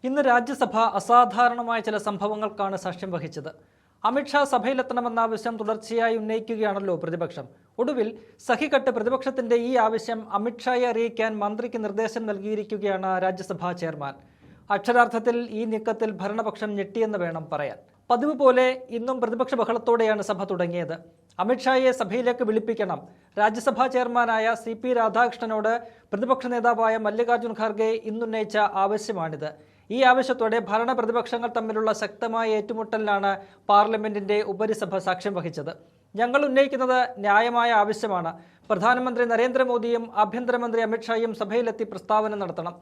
ഇന്ന് രാജ്യസഭ അസാധാരണമായ ചില സംഭവങ്ങൾക്കാണ് സാക്ഷ്യം വഹിച്ചത്. അമിത്ഷാ സഭയിലെത്തണമെന്ന ആവശ്യം തുടർച്ചയായി ഉന്നയിക്കുകയാണല്ലോ പ്രതിപക്ഷം. ഒടുവിൽ സഹികെട്ട് പ്രതിപക്ഷത്തിന്റെ ഈ ആവശ്യം അമിത്ഷായെ അറിയിക്കാൻ മന്ത്രിക്ക് നിർദ്ദേശം നൽകിയിരിക്കുകയാണ് രാജ്യസഭാ ചെയർമാൻ. അക്ഷരാർത്ഥത്തിൽ ഈ നീക്കത്തിൽ ഭരണപക്ഷം ഞെട്ടിയെന്ന് വേണം പറയാൻ. പതിവ് പോലെ ഇന്നും പ്രതിപക്ഷ ബഹളത്തോടെയാണ് സഭ തുടങ്ങിയത്. അമിത്ഷായെ സഭയിലേക്ക് വിളിപ്പിക്കണം. രാജ്യസഭാ ചെയർമാനായ CP രാധാകൃഷ്ണനോട് പ്രതിപക്ഷ നേതാവായ മല്ലികാർജ്ജുൻ ഖാർഗെ ഇന്നുന്നയിച്ച ആവശ്യമാണിത്. ഈ ആവശ്യത്തോടെ ഭരണ പ്രതിപക്ഷങ്ങൾ തമ്മിലുള്ള ശക്തമായ ഏറ്റുമുട്ടലിനാണ് പാർലമെന്റിന്റെ ഉപരിസഭ സാക്ഷ്യം വഹിച്ചത്. ഞങ്ങൾ ഉന്നയിക്കുന്നത് ന്യായമായ ആവശ്യമാണ്. പ്രധാനമന്ത്രി നരേന്ദ്രമോദിയും ആഭ്യന്തരമന്ത്രി അമിത്ഷായും സഭയിലെത്തി പ്രസ്താവന നടത്തണം.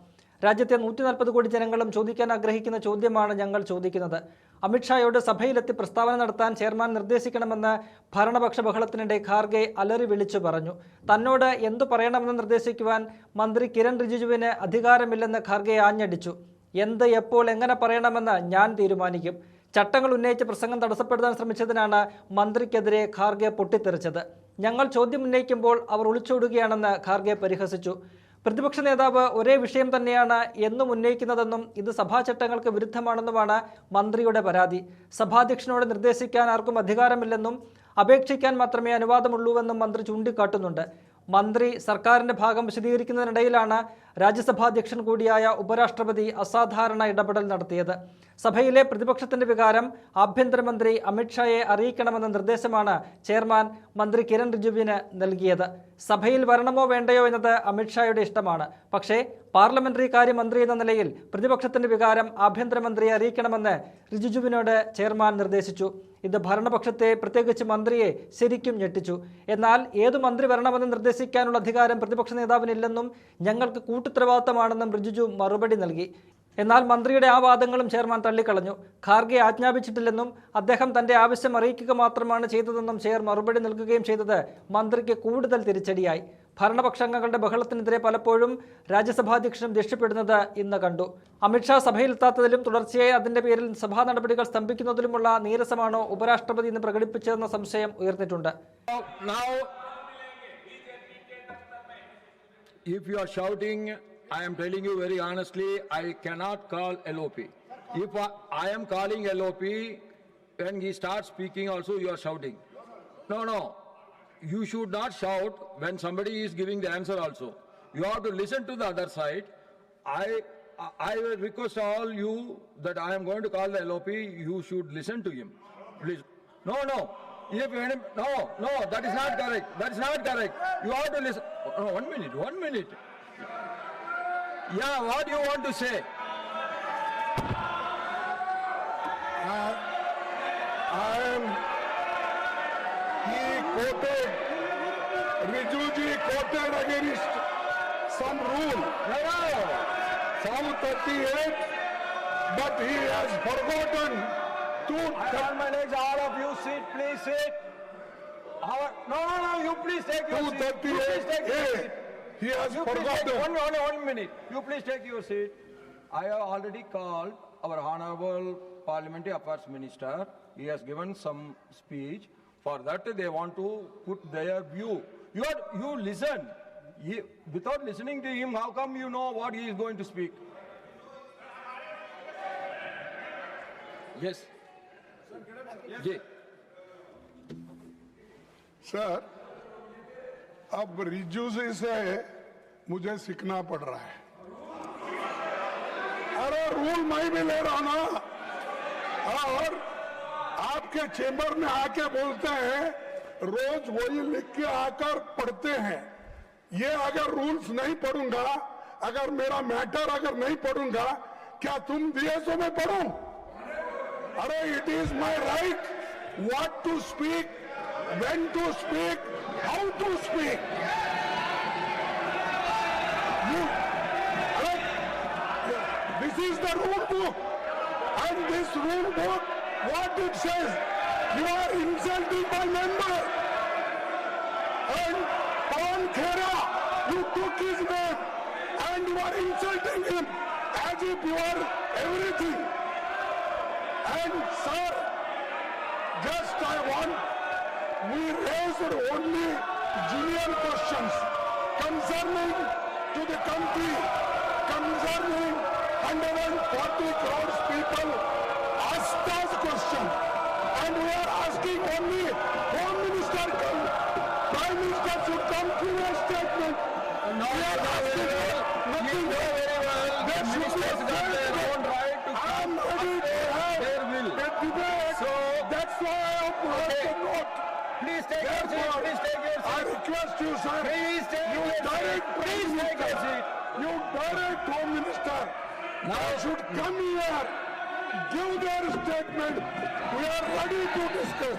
രാജ്യത്തെ 140 കോടി ജനങ്ങളും ചോദിക്കാൻ ആഗ്രഹിക്കുന്ന ചോദ്യമാണ് ഞങ്ങൾ ചോദിക്കുന്നത്. അമിത്ഷായോട് സഭയിലെത്തി പ്രസ്താവന നടത്താൻ ചെയർമാൻ നിർദ്ദേശിക്കണമെന്ന് ഭരണപക്ഷ ബഹളത്തിനിടെ ഖാർഗെ അലറി വിളിച്ചു പറഞ്ഞു. തന്നോട് എന്തു പറയണമെന്ന് നിർദ്ദേശിക്കുവാൻ മന്ത്രി കിരൺ റിജിജുവിന് അധികാരമില്ലെന്ന് ഖാർഗെ ആഞ്ഞടിച്ചു. എന്ത്, എപ്പോൾ, എങ്ങനെ പറയണമെന്ന് ഞാൻ തീരുമാനിക്കും. ചട്ടങ്ങൾ ഉന്നയിച്ച് പ്രസംഗം തടസ്സപ്പെടുത്താൻ ശ്രമിച്ചതിനാണ് മന്ത്രിക്കെതിരെ ഖാർഗെ പൊട്ടിത്തെറിച്ചത്. ഞങ്ങൾ ചോദ്യം ഉന്നയിക്കുമ്പോൾ അവർ ഒളിച്ചോടുകയാണെന്ന് ഖാർഗെ പരിഹസിച്ചു. പ്രതിപക്ഷ നേതാവ് ഒരേ വിഷയം തന്നെയാണ് എന്നും ഉന്നയിക്കുന്നതെന്നും ഇത് സഭാചട്ടങ്ങൾക്ക് വിരുദ്ധമാണെന്നുമാണ് മന്ത്രിയുടെ പരാതി. സഭാധ്യക്ഷനോട് നിർദ്ദേശിക്കാൻ ആർക്കും അധികാരമില്ലെന്നും അപേക്ഷിക്കാൻ മാത്രമേ അനുവാദമുള്ളൂവെന്നും മന്ത്രി ചൂണ്ടിക്കാട്ടുന്നുണ്ട്. മന്ത്രി സർക്കാരിന്റെ ഭാഗം വിശദീകരിക്കുന്നതിനിടയിലാണ് രാജ്യസഭാധ്യക്ഷൻ കൂടിയായ ഉപരാഷ്ട്രപതി അസാധാരണ ഇടപെടൽ നടത്തിയത്. സഭയിലെ പ്രതിപക്ഷത്തിന്റെ വികാരം ആഭ്യന്തരമന്ത്രി അമിത്ഷായെ അറിയിക്കണമെന്ന നിർദ്ദേശമാണ് ചെയർമാൻ മന്ത്രി കിരൺ റിജിജുവിന് നൽകിയത്. സഭയിൽ വരണമോ വേണ്ടയോ എന്നത് അമിത്ഷായുടെ ഇഷ്ടമാണ്. പക്ഷേ പാർലമെന്ററി കാര്യമന്ത്രി എന്ന നിലയിൽ പ്രതിപക്ഷത്തിന്റെ വികാരം ആഭ്യന്തരമന്ത്രിയെ അറിയിക്കണമെന്ന് റിജിജുവിനോട് ചെയർമാൻ നിർദ്ദേശിച്ചു. ഇത് ഭരണപക്ഷത്തെ, പ്രത്യേകിച്ച് മന്ത്രിയെ ശരിക്കും ഞെട്ടിച്ചു. എന്നാൽ ഏതു മന്ത്രി വരണമെന്ന് നിർദ്ദേശിക്കാനുള്ള അധികാരം പ്രതിപക്ഷ നേതാവിനില്ലെന്നും ഞങ്ങൾക്ക് കൂട്ടുത്തരവാദിത്തമാണെന്നും റിജിജു മറുപടി നൽകി. എന്നാൽ മന്ത്രിയുടെ ആ വാദങ്ങളും ചെയർമാൻ തള്ളിക്കളഞ്ഞു. ഖാർഗെ ആജ്ഞാപിച്ചിട്ടില്ലെന്നും അദ്ദേഹം തന്റെ ആവശ്യം അറിയിക്കുക മാത്രമാണ് ചെയ്തതെന്നും ചെയർ മറുപടി നൽകുകയും ചെയ്തത് മന്ത്രിക്ക് കൂടുതൽ തിരിച്ചടിയായി. ഭരണപക്ഷാംഗങ്ങളുടെ ബഹളത്തിനെതിരെ പലപ്പോഴും രാജ്യസഭാധ്യക്ഷനും ദേഷ്യപ്പെടുന്നത് ഇന്ന് കണ്ടു. അമിത്ഷാ സഭയിലെത്താത്തതിലും തുടർച്ചയായി അതിന്റെ പേരിൽ സഭാ നടപടികൾ സ്തംഭിക്കുന്നതിലുമുള്ള നീരസമാണോ ഉപരാഷ്ട്രപതി ഇന്ന് പ്രകടിപ്പിച്ചതെന്ന സംശയം ഉയർന്നിട്ടുണ്ട്. If you are shouting, I am telling you very honestly, I cannot call LOP. If I am calling LOP, when he starts speaking also you are shouting. No. You should not shout when somebody is giving the answer also. You have to listen to the other side. I will request all you that I am going to call the LOP, you should listen to him. Please. No. If no, that is not correct. That is not correct. You have to listen. No, 1 minute. Yeah, what do you want to say? Rijuji quoted against some rule. No. Psalm 38, but he has forgotten to... I want my legs, all of you sit, please sit. No, you please take your seat. 238, he has forgotten. Only 1 minute. You please take your seat. I have already called our Honorable Parliamentary Affairs Minister. He has given some speech. For that they want to put their view. You listen. Without listening to him, how come you know what he is going to speak? Yes. Ji. Sir, अब रिजू से मुझे सीखना पड़ रहा है. अरे rule मैं भी ले रहा ना, और आपके चेंबर में आके बोलते हैं, रोज वही लिख के आकर पढ़ते हैं. ये अगर रूल्स नहीं पढ़ूंगा, अगर मेरा मैटर अगर नहीं पढ़ूंगा, क्या तुम दिए सो मैं पढ़ूं? अरे it is my right what to speak, when to speak, how to speak. This is the rule book, and this rule book, what it says, you are insulting my member. And Pawan Khera, you took his name, and you are insulting him as if you are everything. And sir, just I want, we raised only genuine questions concerning to the country, concerning 140 crores people asked us question, and we are asking only Home Minister, Prime Minister should come to a statement. No, We are asking nothing. There should be a statement. I am ready to have their will. a debate. So, that's why I have brought the note. Please take your seat. Therefore, Please take your I seat. request you, sir. Please take You your direct seat. Prime Please take your Minister. seat. You direct Home Minister. Now should come here, give their statement. We are ready to discuss.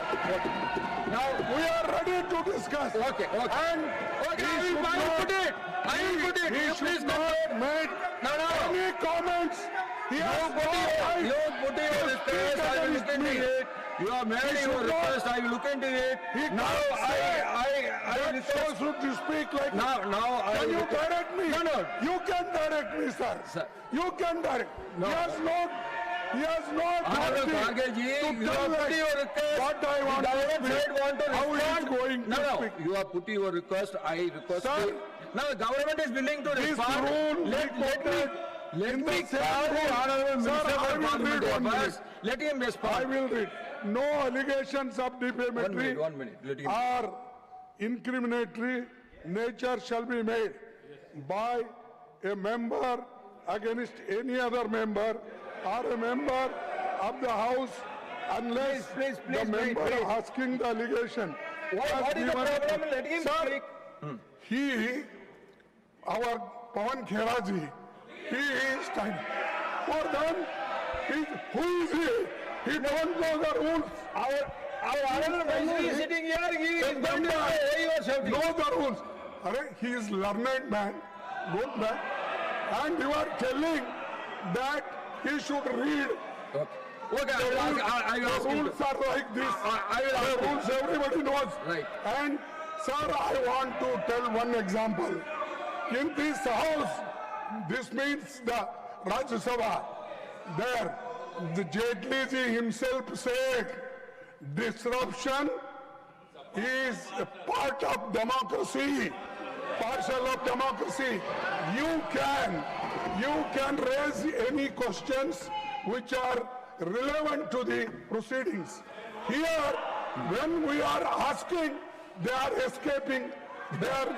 Now, We are ready to discuss. okay. And Okay, he I should will not- put it. I will put it. He You should please not make No. any comments. He has no right You put your to request, speak I will against look into me. it. You have made He your should not- request, I will look into it. He Now, can't say I that request. so should you speak like Now, I Can you request- direct me? No. You can direct me, sir. Sir. You can direct. No. He has not Honorable authority Kharge ji, to you tell have put us your request. what I want The to government speak. side want to How it is respond. going to No. speak. You have put your request, I request. Sir, you. Now, the government is willing to This respond. rule Let in me the same call the rule. Honorable Sir, Minister I for will Parliament read one Affairs. minute. Let him I respond. will read. No allegations of defamatory 1 minute. Let him. or incriminatory nature shall be made by a member against any other member or a member of the House unless Please, the member wait. asking the allegation. What has is the given- problem? Let him Sir, speak. He, our Pawan Kheraji, he is time. For them, who is he? He don't know the rules. Our honorable minister is sitting here. He is going to say you are shouting. Know the rules. He is learned man, good man, and you are telling that he should read. Okay, I will ask The him rules to. are like this. I will ask The him. rules everybody knows. Right. And sir, I want to tell one example. In this house, this means the Rajya Sabha. There, the Jaitley ji himself said, disruption is a part of democracy, partial of democracy. You can raise any questions which are relevant to the proceedings. Here, when we are asking, they are escaping. They are.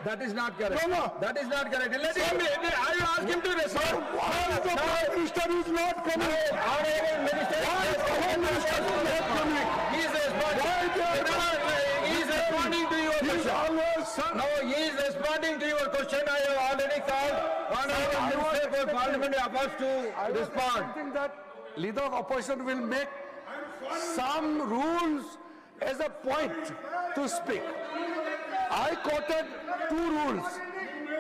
That is not correct. No. That is not correct. Let him. I will ask him to respond. Why the Prime Minister is not coming? Honorable Minister. Why the Home Minister is not coming? He is responding. Why they are He is responding to your He is question. always. No, he is responding to your question. I have already called Honorable Minister for Parliamentary Affairs to respond. Something that leader of opposition will make some rules as a point to speak. I quoted 2 rules.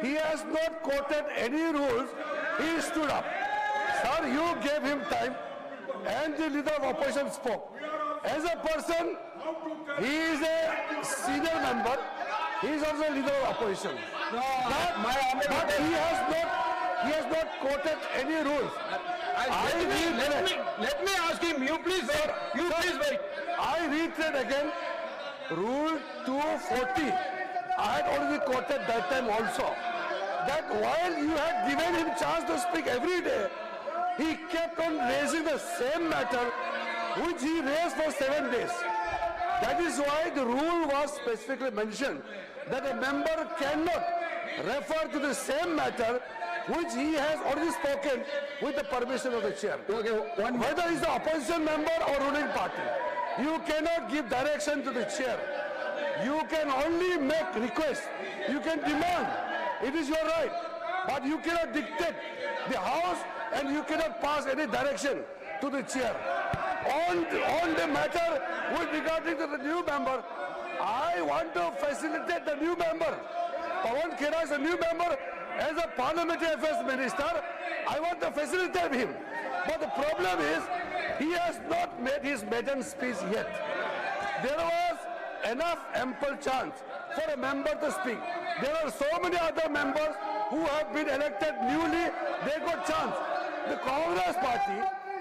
He has not quoted any rules. He stood up. Sir, you gave him time and the leader of opposition spoke. As a person, he is a senior member. He is also a leader of opposition. But he has not quoted any ruls. Let me ask him. You please wait. You please wait. I reiterate again, Rule 240. I had already quoted that time also. That while you had given him chance to speak every day, he kept on raising the same matter which he raised for 7 days. That is why the rule was specifically mentioned that a member cannot refer to the same matter which he has already spoken with the permission of the chair. Okay, one minute. Whether he's the opposition member or ruling party, you cannot give direction to the chair. You can only make requests. You can demand. It is your right. But you cannot dictate the house and you cannot pass any direction to the chair. On the matter with regarding to the new member, I want to facilitate the new member. Pawan Khera is a new member. As a parliamentary affairs minister, I want to facilitate him. But the problem is, he has not made his maiden speech yet. There was enough ample chance for a member to speak. There are so many other members who have been elected newly, they got chance. The Congress party,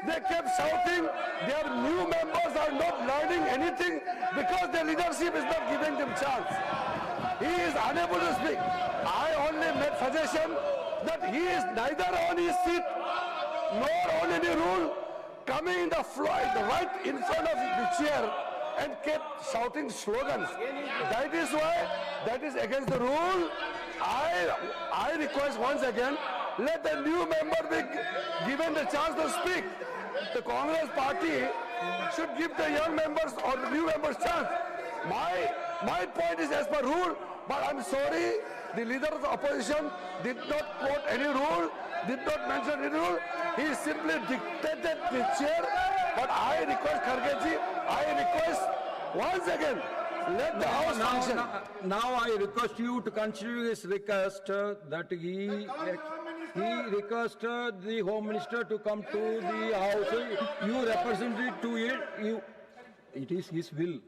they kept shouting their new members are not learning anything because their leadership is not giving them chance. He is unable to speak. I only made suggestion that he is neither on his seat on any rule, coming in the floor, right in front of the chair and kept shouting slogans. That is why, that is against the rule. I request once again, let the new member be given the chance to speak. The Congress party should give the young members or the new members chance. My point is as per rule, but I'm sorry, the leader of the opposition did not quote any rule, did not mention any rule. He simply dictated the chair. But I request Khargeji, I request once again, let the House function. Now I request you to consider his request that he requested the Home Minister to come to the House. You represented to it. It is his will.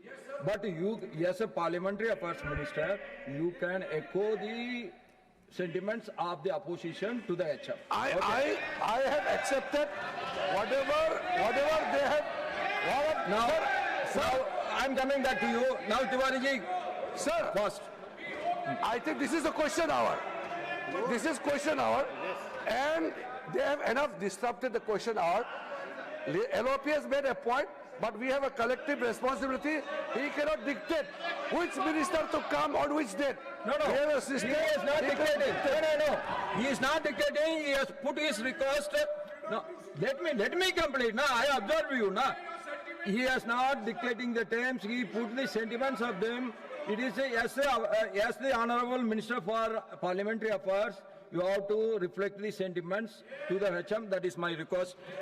But you, as a Parliamentary Affairs Minister, you can echo the sentiments of the opposition to the HM. I have accepted whatever they have. Now, I'm coming back to you. Now, Tiwari ji, Sir, first. I think this is a question hour. This is question hour. And they have enough disrupted the question hour. LOP has made a point, but we have a collective responsibility. He cannot dictate which minister to come on which date. No. We have a system. He is not dictating. No. He is not dictating. He has put his request. No, let me complete. No, I observe you. No, he is not dictating the terms. He put the sentiments of them. It is as the Honorable Minister for Parliamentary Affairs, you have to reflect the sentiments to the HM. That is my request.